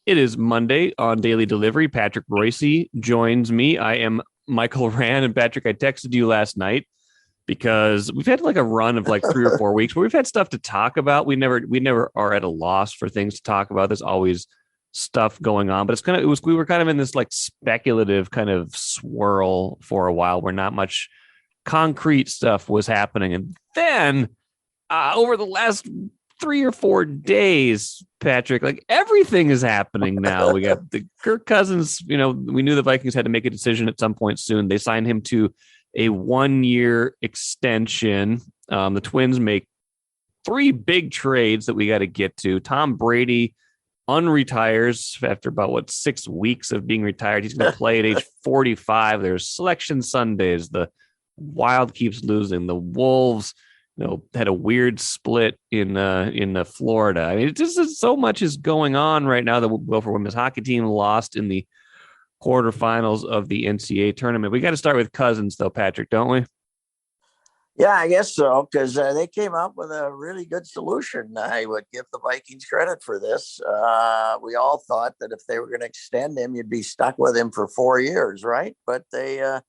It is Monday on Daily Delivery. Patrick Reusse joins me. I am Michael Rand, and Patrick, I texted you last night because we've had like a run of like 3 or 4 weeks where we've had stuff to talk about. We never are at a loss for things to talk about. There's always stuff going on, but we were kind of in this like speculative kind of swirl for a while where not much concrete stuff was happening. And then over the last 3 or 4 days, Patrick, like everything is happening now. We got the Kirk Cousins, we knew the Vikings had to make a decision at some point soon. They signed him to a 1-year extension. The Twins make 3 big trades that we got to get to. Tom Brady unretires after about 6 weeks of being retired. He's going to play at age 45. There's selection Sundays. The Wild keeps losing. The Wolves had a weird split in Florida. I mean, so much is going on right now. The Wilford women's hockey team lost in the quarterfinals of the NCAA tournament. We got to start with Cousins, though, Patrick, don't we? Yeah, I guess so, because they came up with a really good solution. I would give the Vikings credit for this. We all thought that if they were going to extend him, you'd be stuck with him for 4 years, right? But they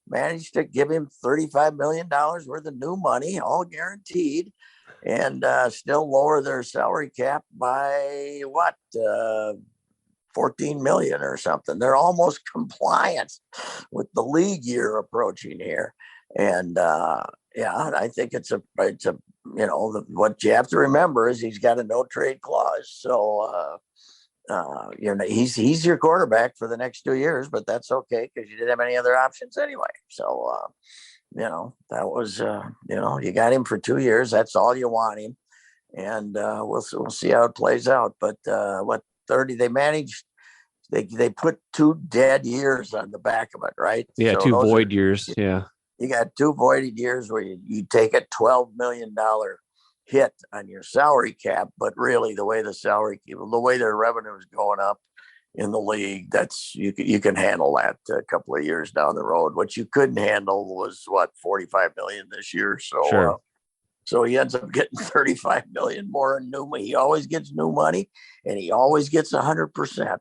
managed to give him $35 million worth of new money, all guaranteed, and still lower their salary cap by 14 million or something. They're almost compliant with the league year approaching here. And I think it's a what you have to remember is he's got a no trade clause. So he's your quarterback for the next 2 years, but that's okay because you didn't have any other options anyway. So that was you got him for 2 years. That's all you want him, and we'll see how it plays out. But 30 they managed. They put 2 dead years on the back of it, right? Yeah, so 2 void years. Yeah, you got 2 voided years where you take a $12 million hit on your salary cap, but really the way their revenue is going up in the league, that's you can handle that a couple of years down the road. What you couldn't handle was 45 million this year. So sure. So he ends up getting 35 million more in new money. He always gets new money, and he always gets 100%.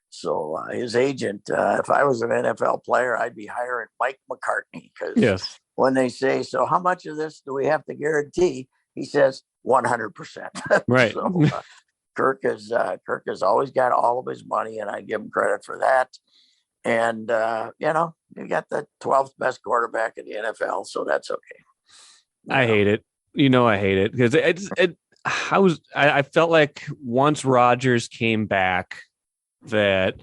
So his agent, if I was an NFL player, I'd be hiring Mike McCartney, because when they say, so how much of this do we have to guarantee? He says 100%. Right. So, Kirk has always got all of his money, and I give him credit for that. And you got the 12th best quarterback in the NFL, so that's okay. I hate it. I hate it because I felt like once Rodgers came back that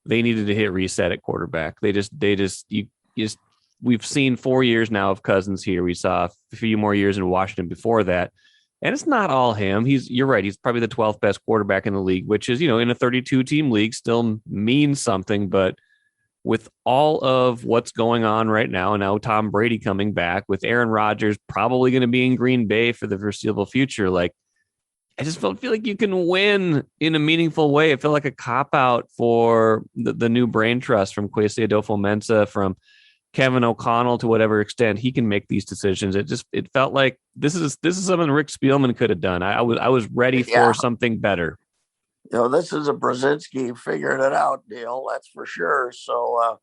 they needed to hit reset at quarterback. We've seen 4 years now of Cousins here. We saw a few more years in Washington before that. And it's not all him. You're right. He's probably the 12th best quarterback in the league, which is, in a 32 team league still means something. But with all of what's going on right now, and now Tom Brady coming back, with Aaron Rodgers probably going to be in Green Bay for the foreseeable future, like, I just feel like you can win in a meaningful way. It felt like a cop-out for the new brain trust from Kwesi Adolfo-Mensah, from Kevin O'Connell, to whatever extent he can make these decisions. It felt like this is something Rick Spielman could have done. I was ready for something better. This is a Brzezinski figuring it out deal, that's for sure. So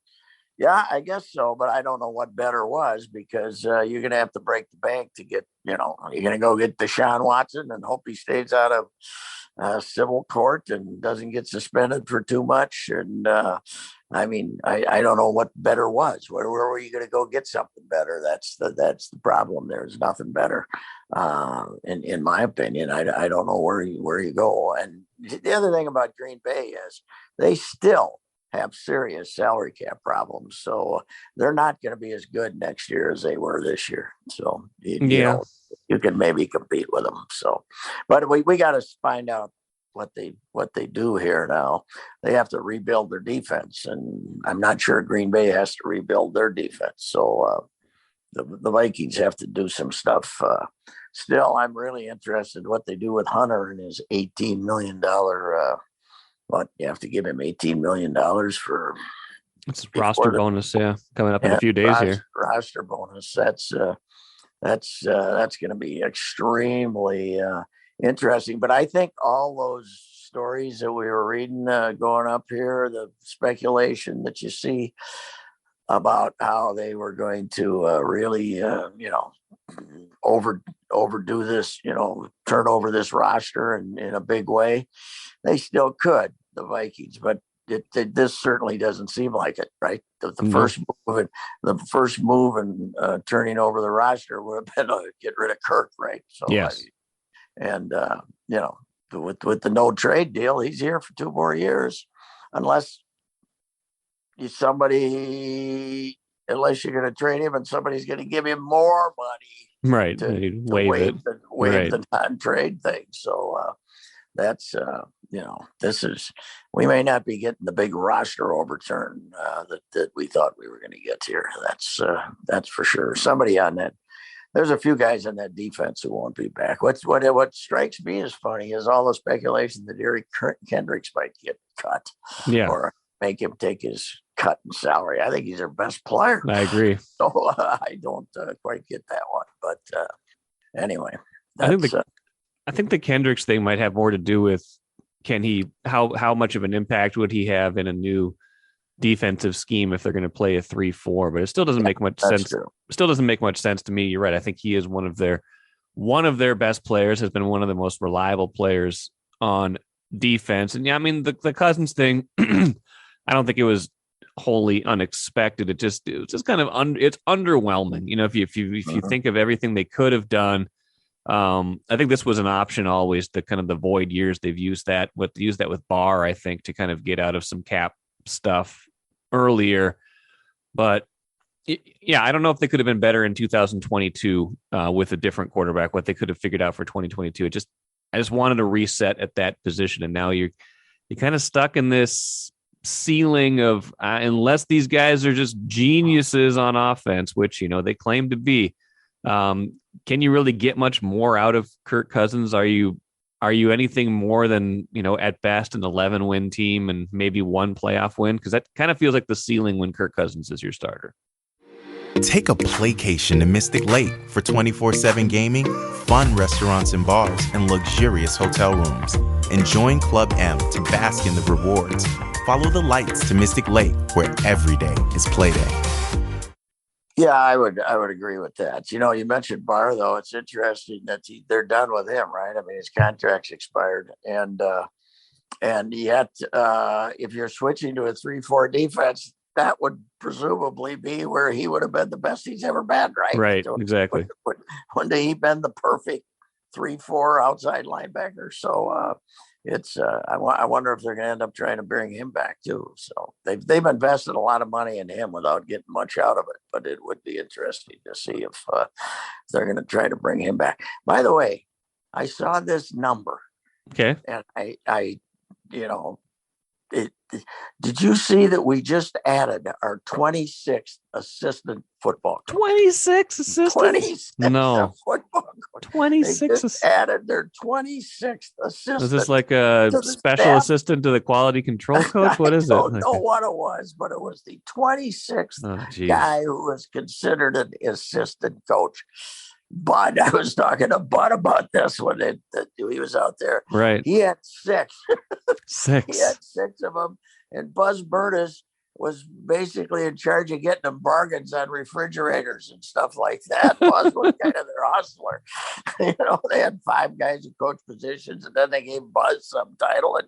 yeah, I guess so, but I don't know what better was, because you're going to have to break the bank to get, you're going to go get Deshaun Watson and hope he stays out of civil court and doesn't get suspended for too much. And I don't know what better was. Where were you going to go get something better? That's the problem. There's nothing better, in my opinion. I don't know where you go. And the other thing about Green Bay is they still have serious salary cap problems, so they're not going to be as good next year as they were this year. So you can maybe compete with them. So, but we got to find out what they do here now. They have to rebuild their defense, and I'm not sure Green Bay has to rebuild their defense. So the Vikings have to do some stuff. Still, I'm really interested in what they do with Hunter and his $18 million. But you have to give him $18 million for it's roster bonus, coming up in a few days here. Roster bonus. That's going to be extremely interesting. But I think all those stories that we were reading going up here, the speculation that you see about how they were going to really, overdo this, turn over this roster in a big way. They still could, the Vikings, but this certainly doesn't seem like it, right? The first move in turning over the roster would have been to get rid of Kirk, right? So yes, with the no trade deal, he's here for 2 more years, unless unless you're going to trade him and somebody's going to give him more money, right. to waive the non-trade thing. So that's we may not be getting the big roster overturn that we thought we were going to get here. That's for sure. Somebody on that. There's a few guys on that defense who won't be back. What strikes me as funny is all the speculation that Eric Kendricks might get cut, or make him take his cut in salary. I think he's their best player. I agree. So I don't quite get that one, but anyway, I think the Kendricks thing might have more to do with how much of an impact would he have in a new defensive scheme if they're going to play a 3-4, but it still doesn't make much sense. True. Still doesn't make much sense to me. You're right. I think he is one of their best players, has been one of the most reliable players on defense. And yeah, I mean, the Cousins thing, I don't think it was wholly unexpected. It was just kind of it's underwhelming. If you think of everything they could have done, I think this was an option always, the kind of the void years they've used that with Barr, I think, to kind of get out of some cap stuff earlier. But yeah, I don't know if they could have been better in 2022 with a different quarterback, what they could have figured out for 2022. I just wanted to reset at that position. And now you're kind of stuck in this ceiling of unless these guys are just geniuses on offense, which, they claim to be, can you really get much more out of Kirk Cousins? Are you anything more than, at best an 11-win team and maybe one playoff win? Because that kind of feels like the ceiling when Kirk Cousins is your starter. Take a playcation to Mystic Lake for 24/7 gaming, fun restaurants and bars, and luxurious hotel rooms. And join Club M to bask in the rewards. Follow the lights to Mystic Lake, where every day is playday. Yeah, I would agree with that. You mentioned Barr, though. It's interesting that they're done with him, right? I mean, his contract's expired, and yet if you're switching to a 3-4 defense, that would presumably be where he would have been the best he's ever been, right? Right, exactly. When did he been the perfect 3-4 outside linebacker? So I wonder if they're going to end up trying to bring him back too. So they've invested a lot of money in him without getting much out of it. But it would be interesting to see if they're going to try to bring him back. By the way, I saw this number. Okay. And did you see that we just added our 26th assistant football coach? 26 assistants? 26 no. Football coach. 26 added their 26th assistant. Is this like a special staff assistant to the quality control coach? What is it? I don't know what it was, but it was the 26th guy who was considered an assistant coach. Bud, I was talking to Bud about this when he was out there. Right. He had 6. 6. He had 6 of them. And Buzz Burtis was basically in charge of getting them bargains on refrigerators and stuff like that. Buzz was kind of their hustler. They had 5 guys who coached positions, and then they gave Buzz some title, and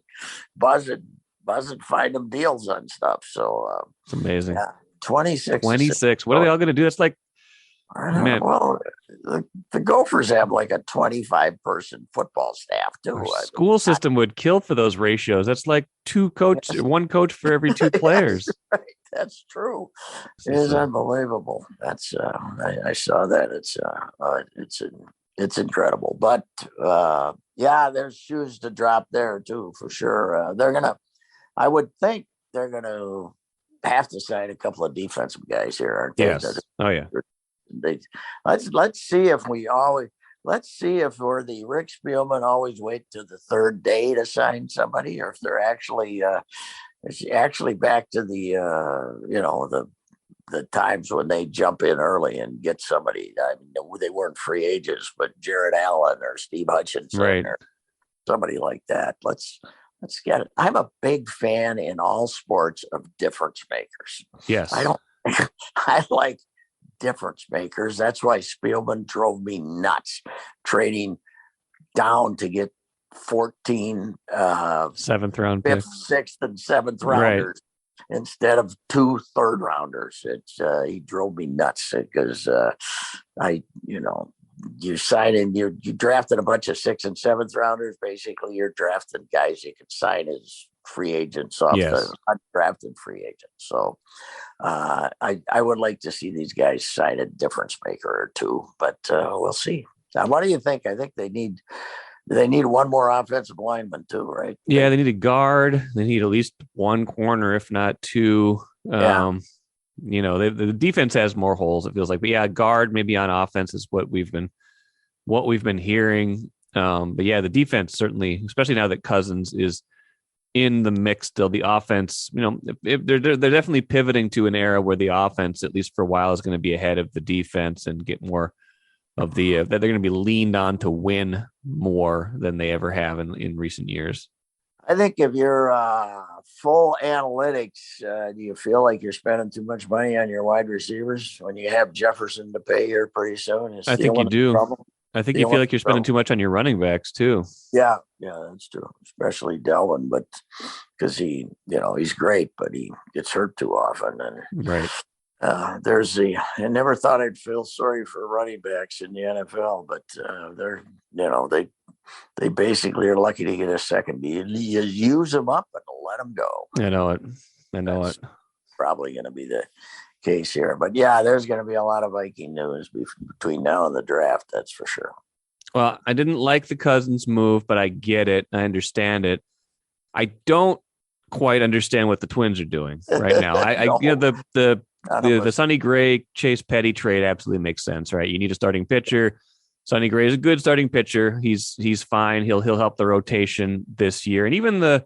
Buzz would find them deals on stuff. So it's amazing. Yeah, 26. 26. What are they all going to do? It's like, man. Well, the Gophers have like a 25-person football staff too. Our school system would kill for those ratios. That's like one coach for every 2 players. Right. That's true. It is unbelievable. That's I saw that. It's incredible. But there's shoes to drop there too, for sure. I would think they're gonna have to sign a couple of defensive guys here, aren't they? Yes. Oh yeah. Let's see if we're the Rick Spielman always wait to the 3rd day to sign somebody, or if they're actually back to the the times when they jump in early and get somebody. I mean, they weren't free agents, but Jared Allen or Steve Hutchinson or somebody like that. Let's get it. I'm a big fan in all sports of difference makers. Yes. I like difference makers. That's why Spielman drove me nuts, trading down to get 14 7th round 5th, picks. 6th, and 7th rounders instead of 2 third rounders. He drove me nuts because you sign in, you drafted a bunch of 6th and 7th rounders. Basically, you're drafting guys you can sign as free agents off the undrafted free agents. So I would like to see these guys sign a difference maker or two, but we'll see. Now, what do you think? I think they need one more offensive lineman too, right? Yeah, they need a guard. They need at least one corner, if not two. The defense has more holes, it feels like. But yeah, guard maybe on offense is what we've been hearing. But yeah, the defense certainly, especially now that Cousins is in the mix still, the offense, if they're definitely pivoting to an era where the offense, at least for a while, is going to be ahead of the defense and get more of the that they're going to be leaned on to win more than they ever have in recent years. I think if you're full analytics, do you feel like you're spending too much money on your wide receivers when you have Jefferson to pay here pretty soon? I think you do. I think you feel like you're spending too much on your running backs too. Yeah, that's true. Especially Delvin, but because he's great, but he gets hurt too often. And right. I never thought I'd feel sorry for running backs in the NFL, but they basically are lucky to get a second. You use them up and let them go. I know it. Probably going to be the case here, but yeah, there's going to be a lot of Viking news between now and the draft. That's for sure. Well, I didn't like the Cousins move, but I get it. I understand it. I don't quite understand what the Twins are doing right now. The Sonny Gray, Chase Petty trade absolutely makes sense, right? You need a starting pitcher. Sonny Gray is a good starting pitcher. He's fine. He'll help the rotation this year. And even the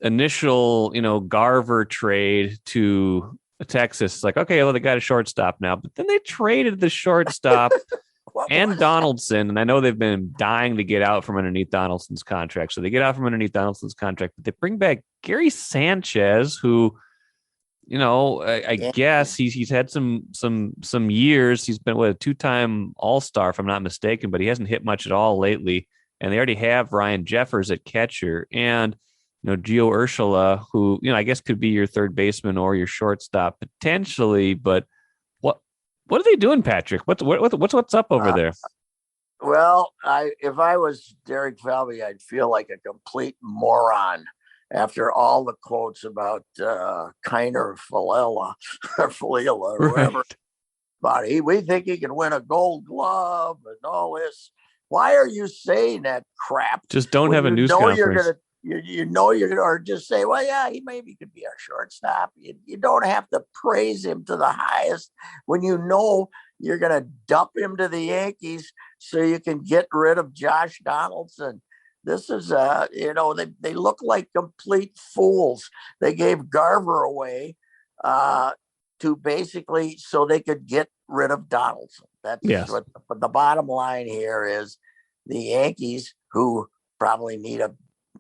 initial, Garver trade to Texas, it's like, okay, well, they got a shortstop now, but then they traded the shortstop and Donaldson. And I know they've been dying to get out from underneath Donaldson's contract. So they get out from underneath Donaldson's contract, but they bring back Gary Sanchez, who, I guess he's had some years. He's been a 2-time All-Star, if I'm not mistaken, but he hasn't hit much at all lately. And they already have Ryan Jeffers at catcher and, Gio Urshela, who, I guess could be your third baseman or your shortstop potentially. But what are they doing, Patrick? What's up over there? Well, if I was Derek Falvey, I'd feel like a complete moron after all the quotes about Kiner Falella or whatever. But we think he can win a Gold Glove and all this. Why are you saying that crap? Just don't have a news conference. Or just say, well, yeah, he maybe could be our shortstop. You don't have to praise him to the highest when you're going to dump him to the Yankees so you can get rid of Josh Donaldson. This is, they look like complete fools. They gave Garver away to basically so they could get rid of Donaldson. That's what the bottom line here is. The Yankees, who probably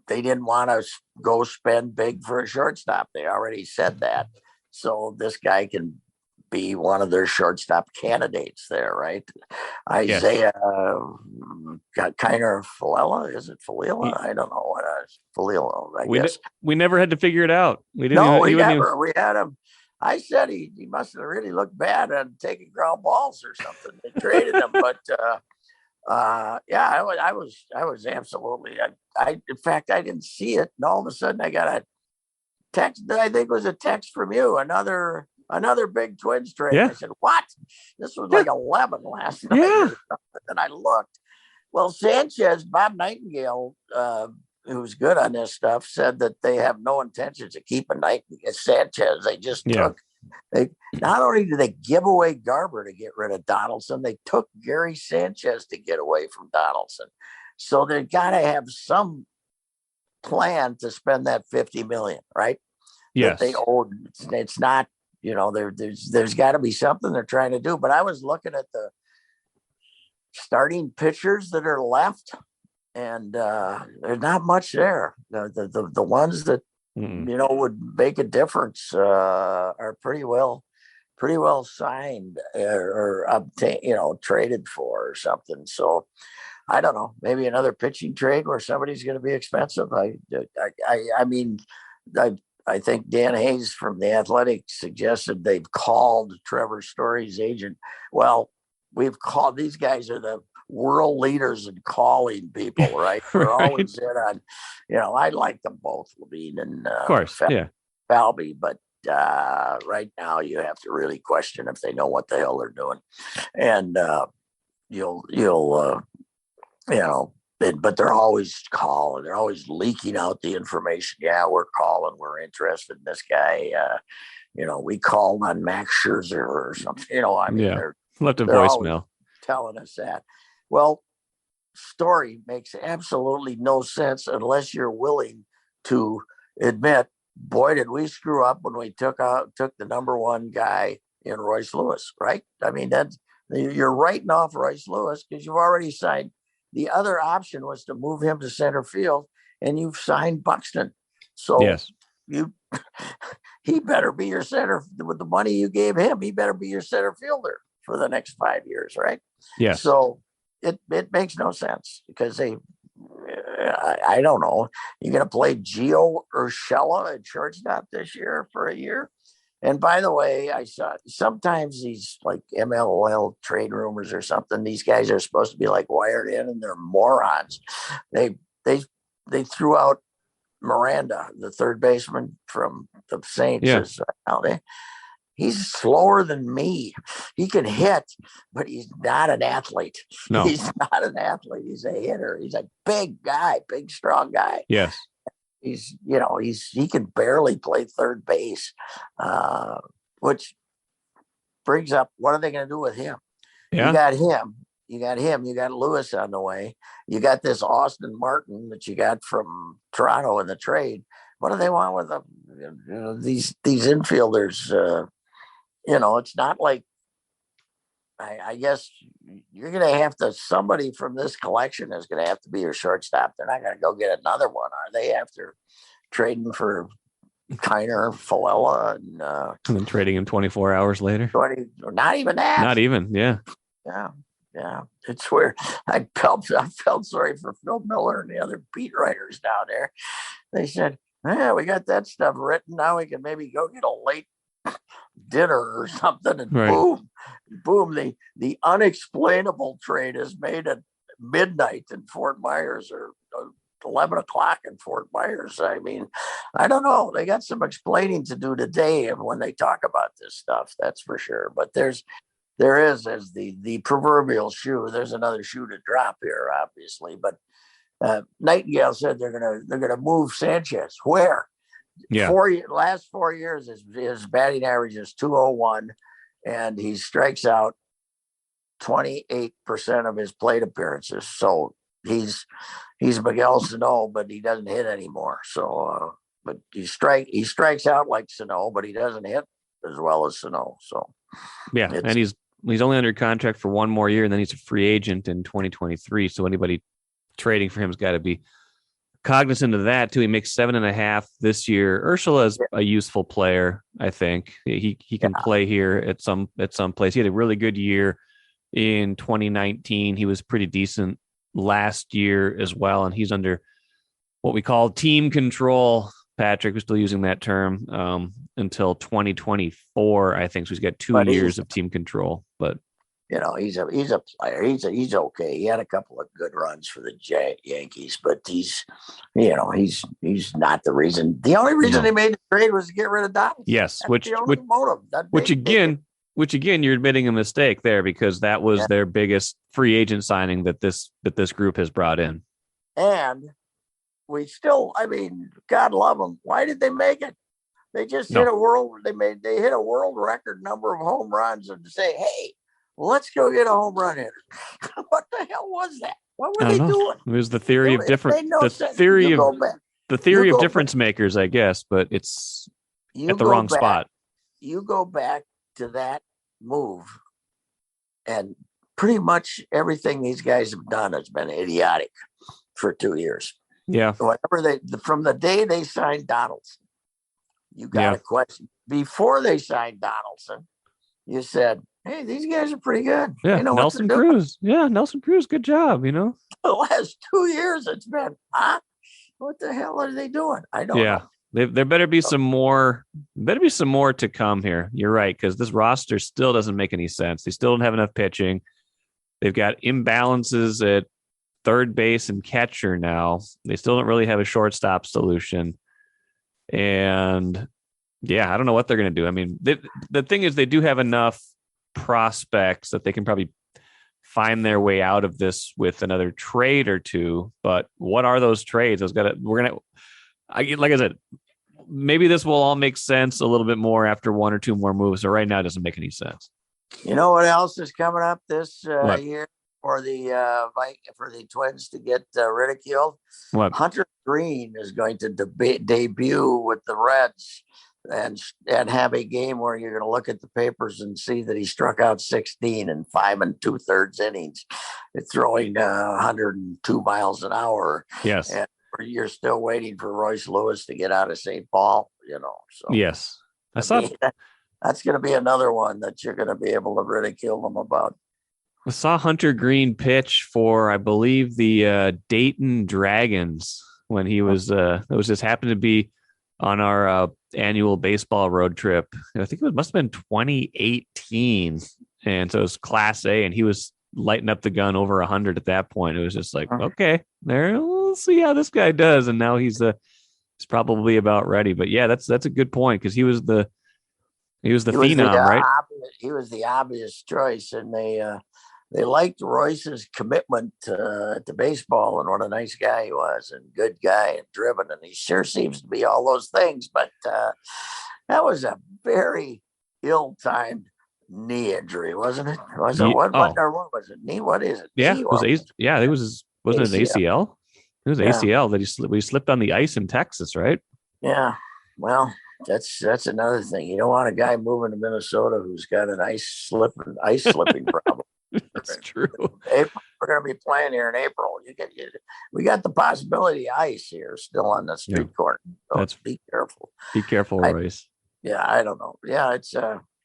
they didn't want to go spend big for a shortstop. They already said that. So this guy can be one of their shortstop candidates there, right? Isaiah Kiner Falella. Is it Falella? I don't know what it is. Falella, I guess. We never had to figure it out. We didn't. No, we never. We had him. I said he must have really looked bad on taking ground balls or something. They traded him, but I was absolutely. In fact, I didn't see it, and all of a sudden I got a text that I think was a text from you. Another big Twins trade. Yeah. I said, what? This was like 11 last night. Yeah. And I looked. Well, Sanchez, Bob Nightingale, who's good on this stuff, said that they have no intentions of keeping Sanchez. They just took. Not only did they give away Garber to get rid of Donaldson, they took Gary Sanchez to get away from Donaldson. So they've got to have some plan to spend that $50 million, right? Yes. That they owed. It's not, there's got to be something they're trying to do. But I was looking at the starting pitchers that are left, and there's not much there. The ones that would make a difference are pretty well signed or obtained, traded for or something. So I don't know, maybe another pitching trade where somebody's going to be expensive. I mean, I think Dan Hayes from the Athletic suggested they've called Trevor Story's agent. Well, we've called, these guys are the world leaders in calling people, right? We're always in on, I like them both, Levine and of course, Falvey, but right now you have to really question if they know what the hell they're doing. And but they're always calling, they're always leaking out the information. Yeah, we're calling, we're interested in this guy. We called on Max Scherzer or something. They're left a voicemail telling us that. Well, Story makes absolutely no sense unless you're willing to admit, boy, did we screw up when we took the number one guy in Royce Lewis, right? I mean, you're writing off Royce Lewis because you've already signed. The other option was to move him to center field, and you've signed Buxton. So yes, he better be your center with the money you gave him. He better be your center fielder for the next 5 years, right? Yes. So it makes no sense because I don't know. You're going to play Gio Urshela at shortstop this year for a year. And by the way, I saw sometimes these like MLL trade rumors or something, these guys are supposed to be like wired in and they're morons. They threw out Miranda, the third baseman from the Saints. Yeah. He's slower than me. He can hit, but he's not an athlete. No. He's not an athlete. He's a hitter. He's a big guy, big, strong guy. Yes. He can barely play third base, which brings up, what are they going to do with him? Yeah. You got Lewis on the way. You got this Austin Martin that you got from Toronto in the trade. What do they want with them? These infielders, it's not like, I guess you're going to have to, somebody from this collection is going to have to be your shortstop. They're not going to go get another one, are they? After trading for Kiner, Falella, and then trading him 24 hours later. Not even that. Not even, yeah. Yeah. It's weird. I felt sorry for Phil Miller and the other beat writers down there. They said, we got that stuff written. Now we can maybe go get a late dinner or something, and boom, the unexplainable trade is made at midnight in Fort Myers or 11 o'clock in Fort Myers. I mean, I don't know. They got some explaining to do today when they talk about this stuff, that's for sure. But there is, as the proverbial shoe, there's another shoe to drop here, obviously. But Nightingale said they're gonna move Sanchez. Where? Yeah. Last 4 years, his batting average is .201, and he strikes out 28% of his plate appearances. So he's Miguel Sano, but he doesn't hit anymore. So, but he strikes out like Sano, but he doesn't hit as well as Sano. So yeah, and he's only under contract for one more year, and then he's a free agent in 2023. So anybody trading for him has got to be cognizant of that too. He makes 7.5 this year. Urshela is a useful player. I think he can play here at some place. He had a really good year in 2019. He was pretty decent last year as well. And he's under what we call team control. Patrick, we're still using that term until 2024, I think. So he's got 2 years of team control, but he's a player. He's okay. He had a couple of good runs for the Yankees, but he's not the reason. The only reason they made the trade was to get rid of Donaldson. Yes, which motive. Which again, you're admitting a mistake there, because that was their biggest free agent signing that this group has brought in. And we still, God love them. Why did they make it? They just hit a world record number of home runs, and say, hey, let's go get a home run hitter. What the hell was that? What were they doing? It was the theory of different. The theory of difference makers, I guess, but it's at the wrong spot. you go back to that move, and pretty much everything these guys have done has been idiotic for 2 years. Yeah. Whatever from the day they signed Donaldson, you got a question. Before they signed Donaldson, you said, hey, these guys are pretty good. Yeah. They know Nelson Cruz. Yeah. Nelson Cruz. Good job. The last 2 years, it's been, what the hell are they doing? I don't know. There better be some more. Better be some more to come here. You're right, because this roster still doesn't make any sense. They still don't have enough pitching. They've got imbalances at third base and catcher now. They still don't really have a shortstop solution. And yeah, I don't know what they're going to do. I mean, the thing is, they do have enough prospects that they can probably find their way out of this with another trade or two. But what are those trades? Like I said, maybe this will all make sense a little bit more after one or two more moves. So right now, it doesn't make any sense. You know what else is coming up this year for the Twins to get ridiculed? What? Hunter Green is going to debut with the Reds and have a game where you're going to look at the papers and see that he struck out 16 in 5 2/3 innings, throwing 102 miles an hour. Yes. And you're still waiting for Royce Lewis to get out of St. Paul, So yes, that's going to be another one that you're going to be able to ridicule them about. I saw Hunter Green pitch for, I believe, the Dayton Dragons when he was. It was just happened to be on our annual baseball road trip. I think it must have been 2018, and so it was Class A, and he was lighting up the gun over 100 at that point. It was just like, okay, we'll see how this guy does, and now he's probably about ready. But yeah, that's a good point, because he was the phenom, right? He was the obvious choice, and they liked Royce's commitment to baseball and what a nice guy he was, and good guy and driven, and he sure seems to be all those things. But that was a very ill-timed knee injury, wasn't it? What was it? Knee? What is it? Yeah, knee it was wasn't it ACL? It was ACL that he slipped on the ice in Texas, right? Yeah. Well, that's another thing. You don't want a guy moving to Minnesota who's got an ice slipping problem. That's true. April, we're going to be playing here in April. We got the possibility of ice here still on the street corner. So be careful. Be careful, Royce. I don't know. Yeah, it's.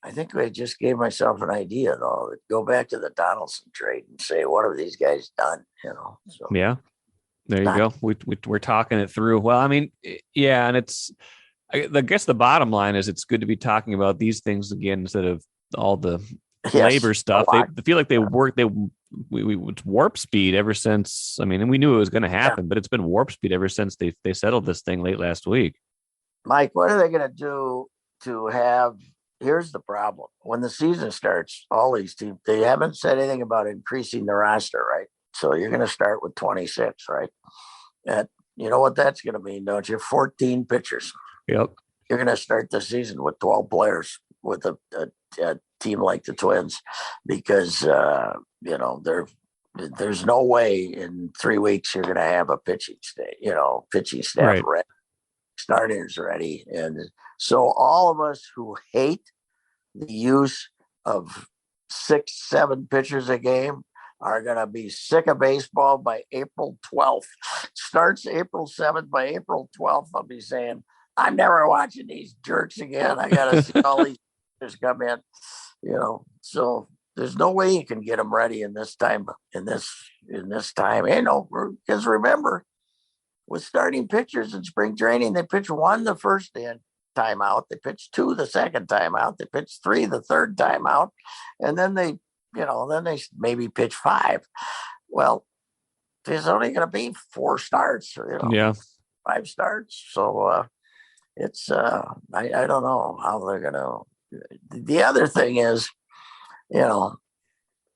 I think I just gave myself an idea, though. Go back to the Donaldson trade and say, what have these guys done? So yeah, there you go. We're talking it through. Well, I mean, yeah, and I guess the bottom line is it's good to be talking about these things again instead of all the labor stuff. They feel like they work. It's warp speed ever since. I mean, and we knew it was going to happen, but it's been warp speed ever since they settled this thing late last week. Mike, what are they going to do to have? Here's the problem. When the season starts, all these teams, they haven't said anything about increasing the roster, right? So you're going to start with 26, right? And you know what that's going to mean, don't you? 14 pitchers. Yep. You're going to start the season with 12 players with a team like the Twins, because there's no way in 3 weeks you're going to have a pitching staff ready, starters ready. And so all of us who hate the use of 6-7 pitchers a game are going to be sick of baseball by April 12th. Starts April 7th. By April 12th, I'll be saying, I'm never watching these jerks again. I got to see all these pitchers come in, So there's no way you can get them ready in this time. Because remember, with starting pitchers in spring training, they pitch 1 the first time out, they pitch 2 the second time out, they pitch 3 the third time out, and then they maybe pitch 5. Well, there's only going to be 4 starts, 5 starts. So it's I don't know how they're going to. The other thing is, and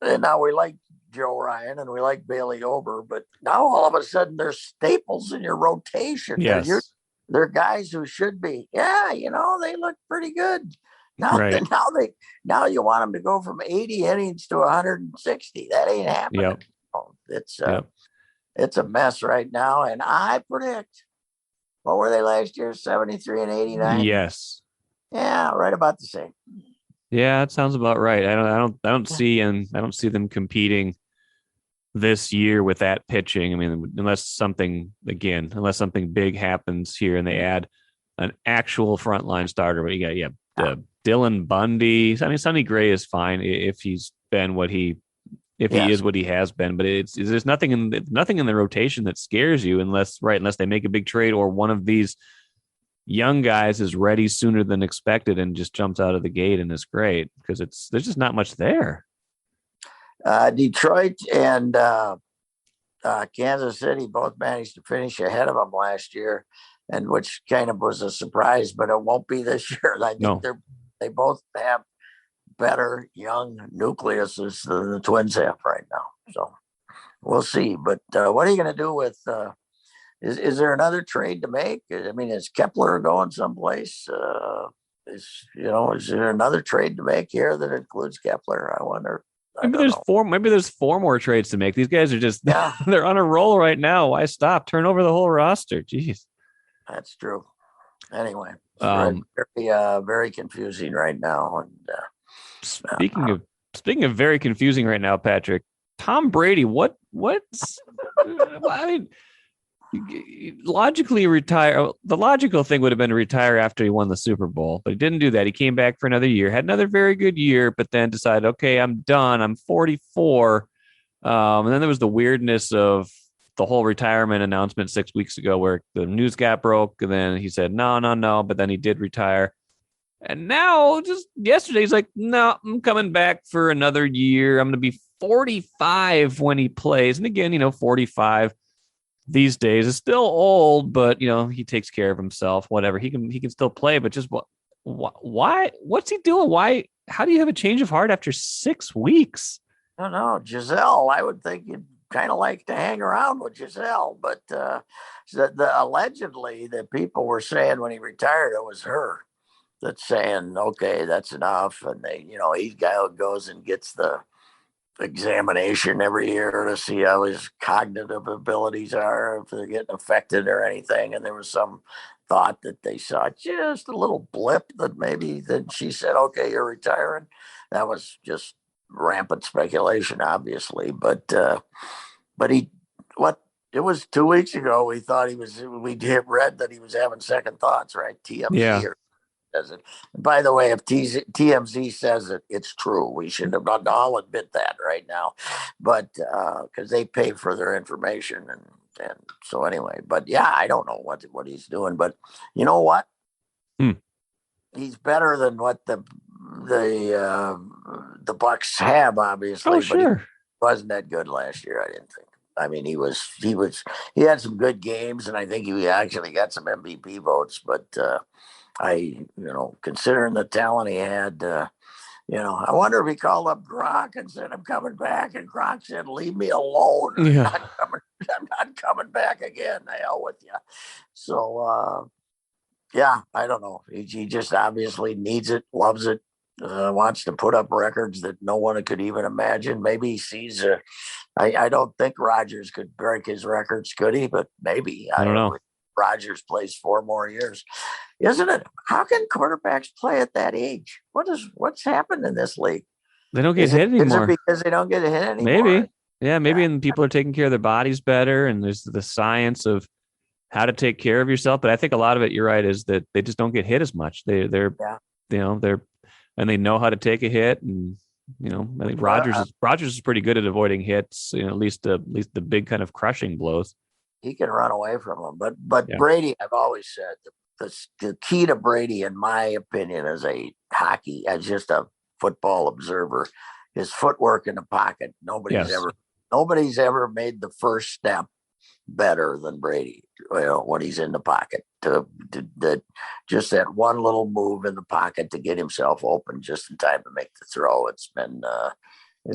now we like Joe Ryan and we like Bailey Ober, but now all of a sudden they're staples in your rotation. Yes. They're guys who should be, they look pretty good. Now, now you want them to go from 80 innings to 160. That ain't happening. Yep. It's a mess right now. And I predict, what were they last year? 73 and 89? Yes. Yeah, right about the same. Yeah, that sounds about right. I don't see them competing this year with that pitching. I mean, unless something big happens here and they add an actual frontline starter. But you got Dylan Bundy. I mean, Sonny Gray is fine if he's been he is what he has been. But there's nothing in the rotation that scares you unless they make a big trade or one of these young guys is ready sooner than expected and just jumps out of the gate and is great because there's just not much there. Detroit and Kansas City both managed to finish ahead of them last year, and which kind of was a surprise, but it won't be this year. I think they both have better young nucleuses than the Twins have right now. So we'll see. But what are you going to do with? Is there another trade to make? I mean, is Kepler going someplace? Is there another trade to make here that includes Kepler? I wonder. Maybe there's four more trades to make. These guys are just they're on a roll right now. Why stop? Turn over the whole roster. Jeez. That's true. Anyway, very confusing right now. And speaking of very confusing right now, Patrick, Tom Brady, what's I mean, logically retire. The logical thing would have been to retire after he won the Super Bowl, but he didn't do that. He came back for another year, had another very good year, but then decided, okay, I'm done. I'm 44. And then there was the weirdness of the whole retirement announcement 6 weeks ago where the news got broke. And then he said, no. But then he did retire. And now just yesterday, he's like, no, I'm coming back for another year. I'm going to be 45 when he plays. And again, 45 these days is still old, but he takes care of himself, whatever. He can still play, but just why, what's he doing? Why, how do you have a change of heart after 6 weeks? I don't know. Giselle, I would think you'd kind of like to hang around with Giselle, but allegedly the people were saying when he retired, it was her that's saying, okay, that's enough. And he goes and gets the examination every year to see how his cognitive abilities are, if they're getting affected or anything. And there was some thought that they saw just a little blip that maybe then she said, okay, you're retiring. That was just rampant speculation, obviously. But it was 2 weeks ago. We thought we read that he was having second thoughts, right? TMZ says it. And by the way, if TMZ says it, it's true. We should have not all admit that right now, but because they pay for their information and so anyway. But yeah, I don't know what he's doing, but you know what? He's better than what the Bucks have, obviously. Oh, sure. But he wasn't that good last year, I didn't think. I mean, he had some good games, and I think he actually got some MVP votes. But considering the talent he had, I wonder if he called up Gronk and said, "I'm coming back," and Gronk said, "Leave me alone. I'm not coming back again. The hell with you." So, I don't know. He just obviously needs it, loves it, wants to put up records that no one could even imagine. Maybe he sees I don't think Rodgers could break his records, could he? But maybe. I don't know. Rodgers plays 4 more years. Isn't it? How can quarterbacks play at that age? What's happened in this league? They don't get hit anymore. Is it because they don't get hit anymore? Maybe. Yeah, maybe. And people are taking care of their bodies better. And there's the science of how to take care of yourself. But I think a lot of it, you're right, is that they just don't get hit as much. They're and they know how to take a hit. And, I think Rodgers is pretty good at avoiding hits, at least the big kind of crushing blows. He can run away from them. But Brady, I've always said the key to Brady, in my opinion, as just a football observer, his footwork in the pocket. Nobody's ever made the first step better than Brady. When he's in the pocket, just that one little move in the pocket to get himself open just in time to make the throw. It's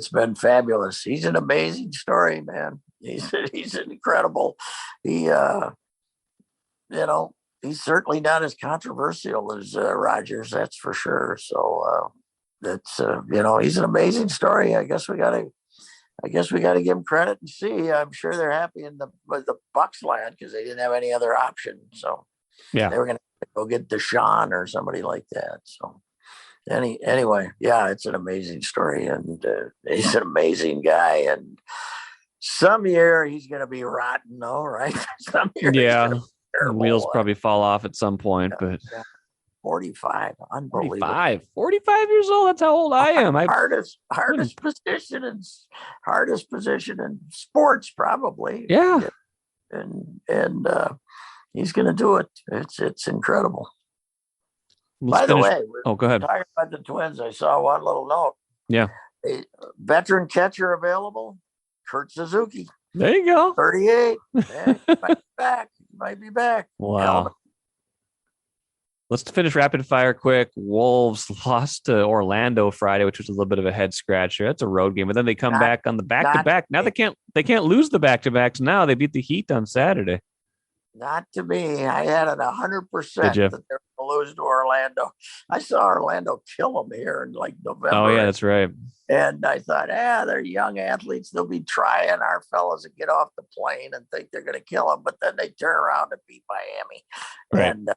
been fabulous. He's an amazing story, man. He's incredible. He's certainly not as controversial as Rodgers, that's for sure. So he's an amazing story. I guess we got to give him credit and see. I'm sure they're happy with the Bucks land because they didn't have any other option. So they were going to go get Deshaun or somebody like that. So anyway, yeah, it's an amazing story, and he's an amazing guy. And some year he's going to be rotten, though, right? Some year, yeah, the wheels probably fall off at some point. But 45, unbelievable. 45 years old. That's how old I am. Hardest position in sports, probably. Yeah, and he's going to do it. It's incredible. By the way, go ahead. Talking about the Twins, I saw one little note. Yeah, a veteran catcher available, Kurt Suzuki. There you go. 38. Yeah, might be back. Wow. Let's finish rapid fire quick. Wolves lost to Orlando Friday, which was a little bit of a head scratcher. That's a road game, but then they come back on the back-to-back. Now they can't lose the back-to-backs. Now they beat the Heat on Saturday. Not to me. I had it 100% that they were going to lose to Orlando. I saw Orlando kill them here in like November. Oh yeah, that's right. And I thought, they're young athletes. They'll be trying our fellas to get off the plane and think they're going to kill them. But then they turn around and beat Miami. Right. And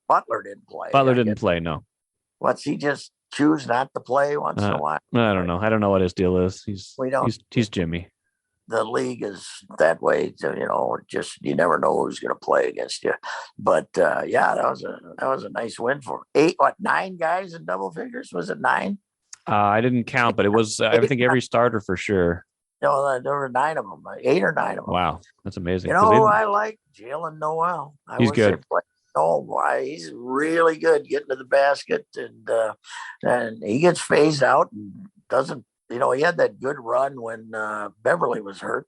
Butler didn't play. Butler didn't play, no. What's he just choose not to play once in a while? I don't know. I don't know what his deal is. He's Jimmy. The league is that way. So, just you never know who's going to play against you. But that was a nice win for 9 guys in double figures. Was it 9? I didn't count, but it was I think every starter for sure. No, there were 9 of them, 8 or 9 of them. Wow, that's amazing. I like Jalen Noel. He's good. Oh, why he's really good getting to the basket, and he gets phased out and doesn't. He had that good run when Beverly was hurt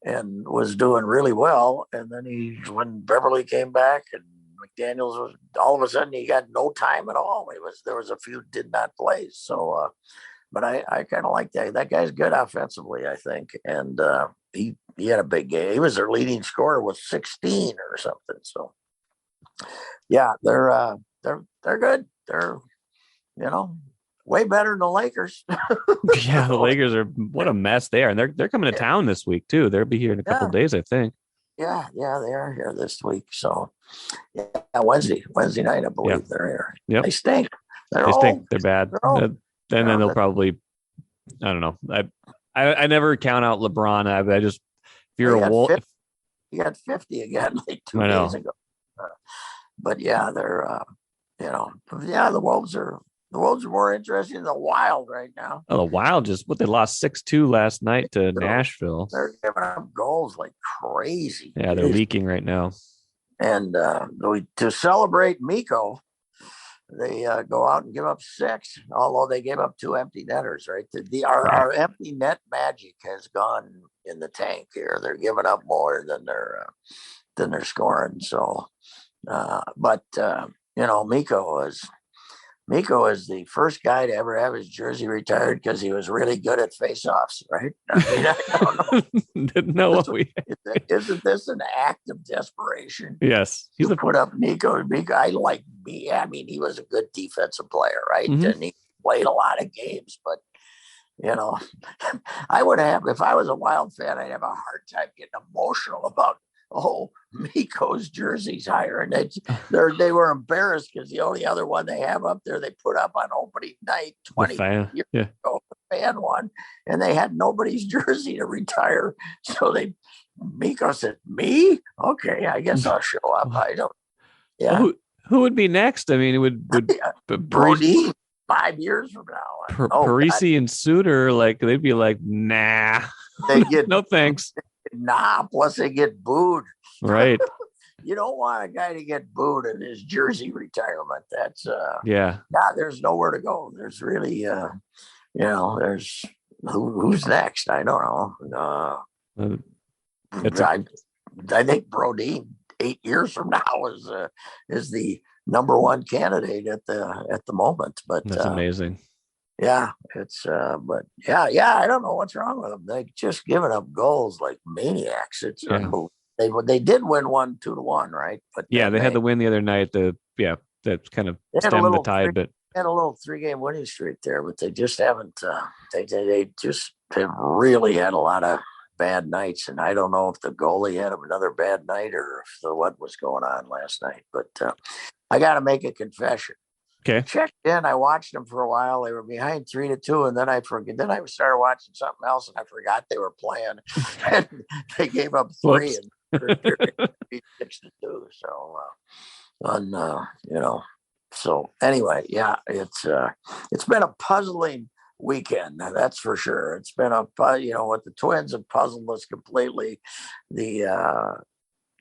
and was doing really well, and then when Beverly came back and McDaniels was all of a sudden he got no time at all. There was a few did not play, so. But I kind of like that. That guy's good offensively, I think, and he had a big game. He was their leading scorer with 16 or something. So. Yeah, they're good. They're way better than the Lakers. Yeah, the Lakers are what a mess they are, and they're coming to town this week too. They'll be here in a couple of days, I think. Yeah, they are here this week. So Wednesday night, I believe they're here. Yep. They stink. They stink. They're bad. And then they'll probably, I don't know. I never count out LeBron. I just if you're a Wolf, he got 50 again like 2 days ago. But yeah, they're the Wolves are more interesting than the Wild right now. Oh, the Wild they lost 6-2 last night to Nashville. They're giving up goals like crazy. Yeah, they're leaking right now. And to celebrate Mikko, they go out and give up 6, although they gave up 2 empty netters, right? Our empty net magic has gone in the tank here. They're giving up more than they're scoring. So Mikko is the first guy to ever have his jersey retired because he was really good at face-offs, right? I don't know. Didn't know Isn't this an act of desperation? Yes. He's put up Mikko. I like me. I mean, he was a good defensive player, right? Mm-hmm. And he played a lot of games, but I would have, if I was a Wild fan, I'd have a hard time getting emotional about Mikko's jersey's higher, and they were embarrassed because the only other one they have up there they put up on opening night 20 years ago, the fan one, and they had nobody's jersey to retire. So Mikko said, "Me? Okay, I guess I'll show up." I don't. Yeah. Well, who would be next? I mean, it would Brody 5 years from now. Parisi and Suter, they'd be like, nah. They get no thanks. Plus they get booed. Right. You don't want a guy to get booed in his jersey retirement. That's there's nowhere to go. There's really there's who's next? I don't know. I think Brody 8 years from now is the number one candidate at the moment. But that's amazing. Yeah, it's I don't know what's wrong with them. They just giving up goals like maniacs. It's unbelievable. They did win 2-1, right? But they had the win the other night. That kind of stemmed the tide. But had a little 3-game winning streak there, but they just haven't. They just have really had a lot of bad nights, and I don't know if the goalie had another bad night or if what was going on last night. But I got to make a confession. Okay. Checked in. I watched them for a while. They were behind 3-2, and then I forget. Then I started watching something else, and I forgot they were playing. And they gave up 3 and 6-2. So, So anyway, yeah, it's been a puzzling weekend. That's for sure. It's been what the Twins have puzzled us completely. The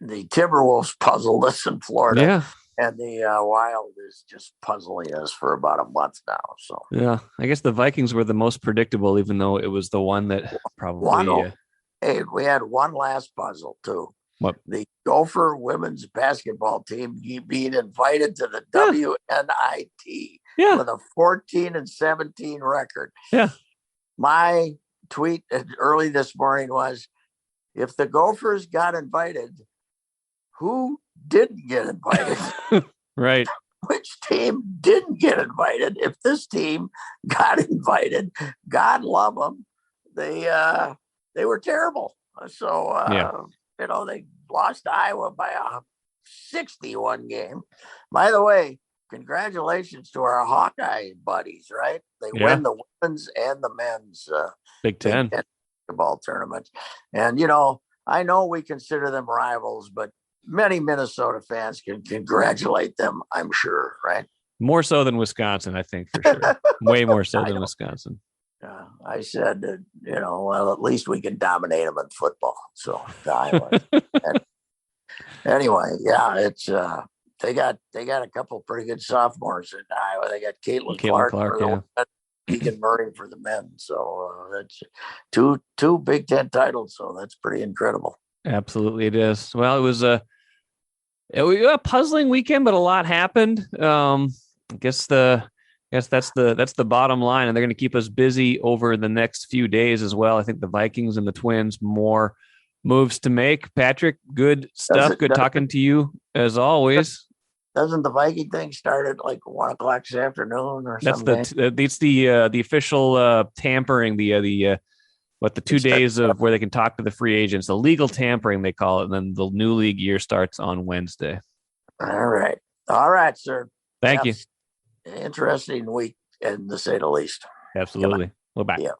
Timberwolves puzzled us in Florida. Yeah. And the Wild is just puzzling us for about a month now. So yeah, I guess the Vikings were the most predictable, even though it was the one that probably. Hey, we had one last puzzle too. What? The Gopher women's basketball team being invited to the WNIT with a 14-17 record. Yeah. My tweet early this morning was, if the Gophers got invited, who didn't get invited? Right. Which team didn't get invited? If this team got invited, God love them. They were terrible. So they lost to Iowa by a 61 game. By the way, congratulations to our Hawkeye buddies, right? They win the women's and the men's Big Ten basketball tournaments. And, I know we consider them rivals, but many Minnesota fans can congratulate them, I'm sure, right? More so than Wisconsin, I think, for sure. Way more so than Wisconsin. I said that, well, at least we can dominate them in football. So anyway, it's they got a couple pretty good sophomores in Iowa. They got Caitlin Clark for the Keegan Murray for the men. So that's two Big Ten titles. So that's pretty incredible. Absolutely, it is. Well, it was a puzzling weekend, but a lot happened. I guess that's the bottom line, and they're going to keep us busy over the next few days as well. I think the Vikings and the Twins, more moves to make. Patrick, good stuff. Good talking to you as always. Doesn't the Viking thing start at like 1:00 this afternoon or something? It's the official tampering. The 2 days of where they can talk to the free agents, the legal tampering they call it, and then the new league year starts on Wednesday. All right, sir. Thank you. Interesting week, and to say the least. Absolutely. We're back. Yeah.